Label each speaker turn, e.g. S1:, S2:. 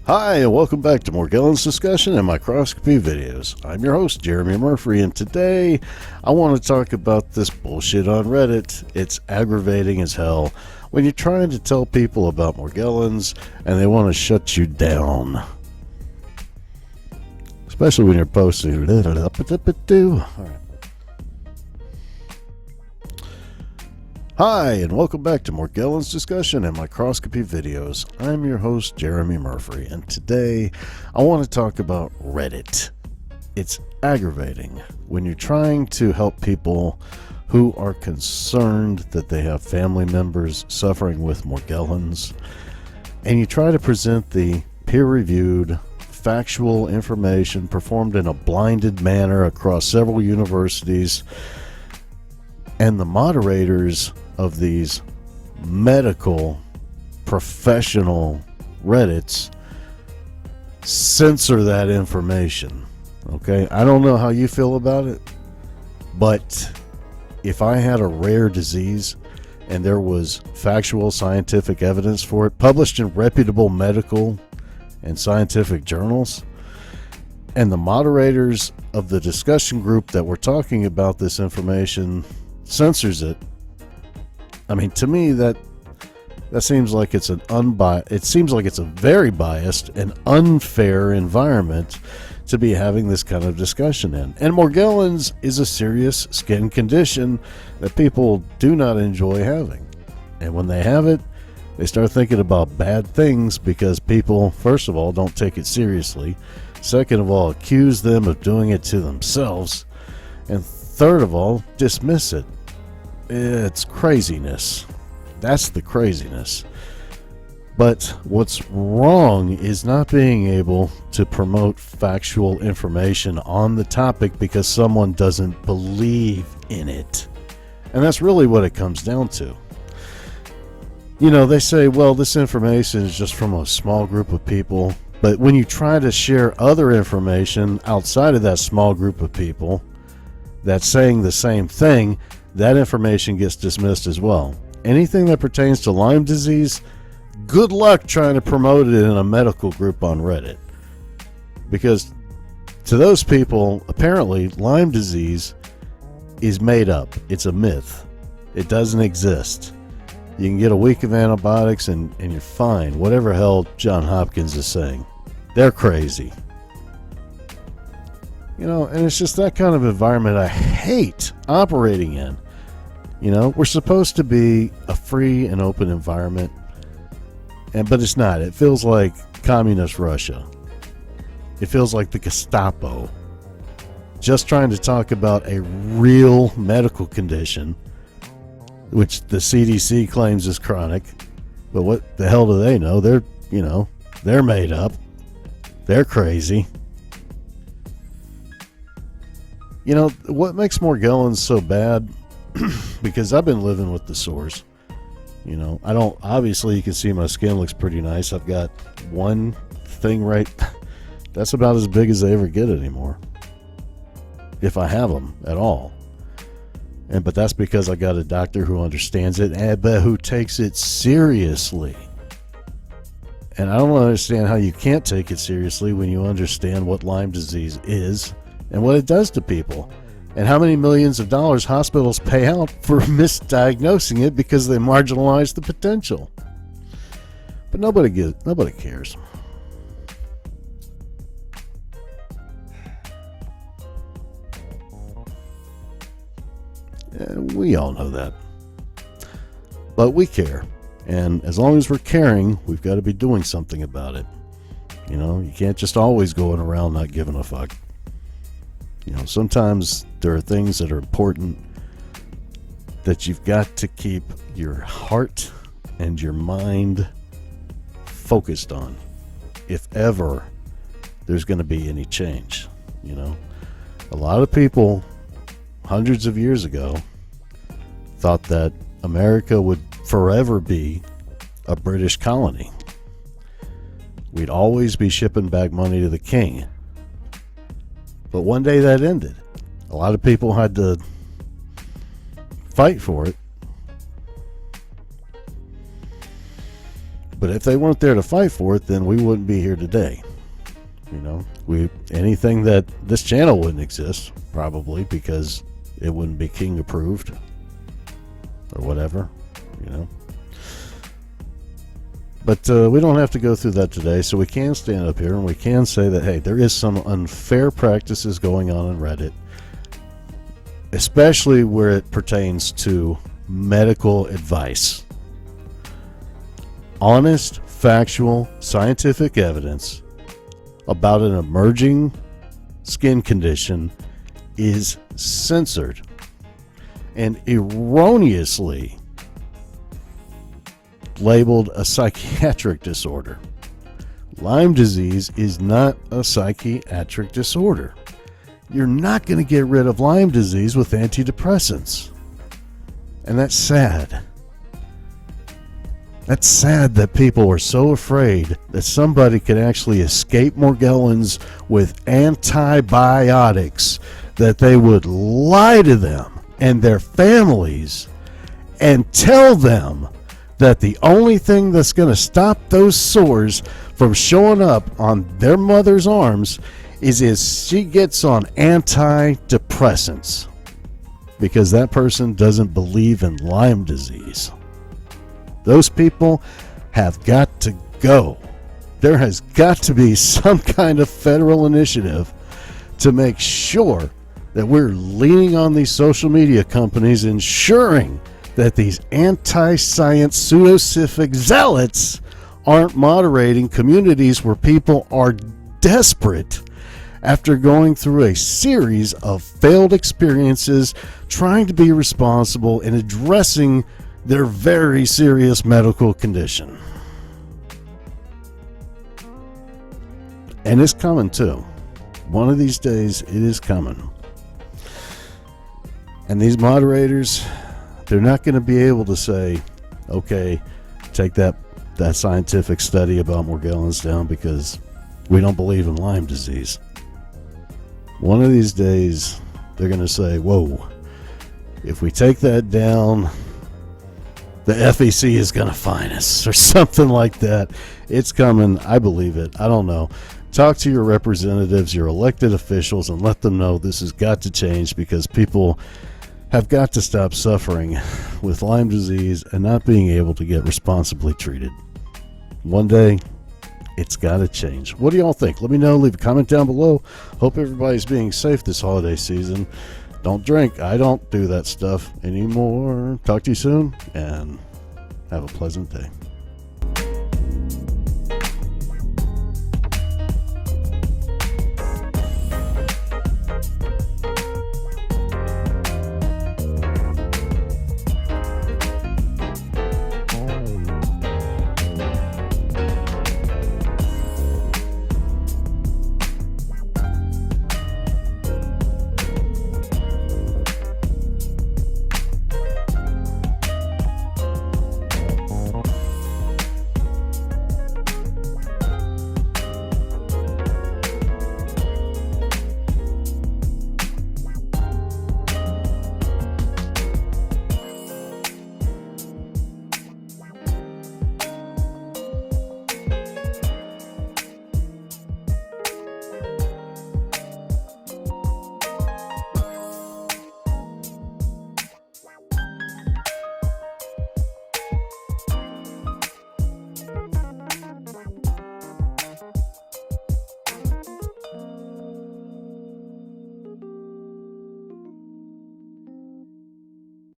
S1: Hi, and welcome back to Morgellons discussion and microscopy videos. I'm your host, Jeremy Murphy, and today I want to talk about this bullshit on Reddit. It's aggravating as hell when you're trying to tell people about Morgellons and they want to shut you down. Especially when you're posting. Alright. Hi, and welcome back to Morgellons discussion and microscopy videos. I'm your host, Jeremy Murphy, and today I want to talk about Reddit. It's aggravating when you're trying to help people who are concerned that they have family members suffering with Morgellons, and you try to present the peer-reviewed, factual information performed in a blinded manner across several universities, and the moderators of these medical professional Reddits censor that information. Okay, I don't know how you feel about it, but if I had a rare disease and there was factual scientific evidence for it published in reputable medical and scientific journals, and the moderators of the discussion group that were talking about this information censors it, I mean, to me that seems like it's it seems like it's a very biased and unfair environment to be having this kind of discussion in. And Morgellons is a serious skin condition that people do not enjoy having. And when they have it, they start thinking about bad things because people, first of all, don't take it seriously. Second of all, accuse them of doing it to themselves. And third of all, dismiss it. It's craziness. That's the craziness. But what's wrong is not being able to promote factual information on the topic because someone doesn't believe in it. And that's really what it comes down to. You know, they say, well, this information is just from a small group of people. But when you try to share other information outside of that small group of people that's saying the same thing, that information gets dismissed as well. Anything that pertains to Lyme disease, good luck trying to promote it in a medical group on Reddit. Because to those people, apparently, Lyme disease is made up. It's a myth. It doesn't exist. You can get a week of antibiotics and you're fine. Whatever hell John Hopkins is saying. They're crazy. You know, and it's just that kind of environment I hate operating in. You know, we're supposed to be a free and open environment, but it's not. It feels like communist Russia. It feels like the Gestapo. Just trying to talk about a real medical condition, which the CDC claims is chronic. But what the hell do they know? They're made up. They're crazy. You know, what makes Morgellons so bad, because I've been living with the sores. You know, obviously you can see my skin looks pretty nice. I've got one thing that's about as big as they ever get anymore. If I have them at all. But that's because I got a doctor who understands it, but who takes it seriously. And I don't understand how you can't take it seriously when you understand what Lyme disease is and what it does to people, and how many millions of dollars hospitals pay out for misdiagnosing it because they marginalize the potential. But nobody cares. And we all know that. But we care. And as long as we're caring, we've got to be doing something about it. You know, you can't just always going around not giving a fuck. You know, sometimes there are things that are important that you've got to keep your heart and your mind focused on, if ever there's going to be any change. You know, a lot of people hundreds of years ago thought that America would forever be a British colony. We'd always be shipping back money to the king. But one day that ended. A lot of people had to fight for it. But if they weren't there to fight for it, then we wouldn't be here today. You know, anything that this channel wouldn't exist, probably, because it wouldn't be King approved or whatever, you know. But we don't have to go through that today, so we can stand up here and we can say that, hey, there is some unfair practices going on in Reddit, especially where it pertains to medical advice. Honest, factual, scientific evidence about an emerging skin condition is censored and erroneously labeled a psychiatric disorder. Lyme disease is not a psychiatric disorder. You're not going to get rid of Lyme disease with antidepressants. And that's sad. That's sad that people are so afraid that somebody could actually escape Morgellons with antibiotics that they would lie to them and their families and tell them that the only thing that's going to stop those sores from showing up on their mother's arms is if she gets on antidepressants, because that person doesn't believe in Lyme disease. Those people have got to go. There has got to be some kind of federal initiative to make sure that we're leaning on these social media companies, ensuring that these anti-science pseudoscientific zealots aren't moderating communities where people are desperate after going through a series of failed experiences, trying to be responsible and addressing their very serious medical condition. And it's coming too. One of these days it is coming. And these moderators, they're not going to be able to say, okay, take that scientific study about Morgellons down because we don't believe in Lyme disease. One of these days they're going to say, whoa, if we take that down, the FEC is going to fine us or something like that. It's coming. I believe it. I don't know. Talk to your representatives, your elected officials, and let them know this has got to change, because people have got to stop suffering with Lyme disease and not being able to get responsibly treated. One day, it's got to change. What do y'all think? Let me know. Leave a comment down below. Hope everybody's being safe this holiday season. Don't drink. I don't do that stuff anymore. Talk to you soon, and have a pleasant day.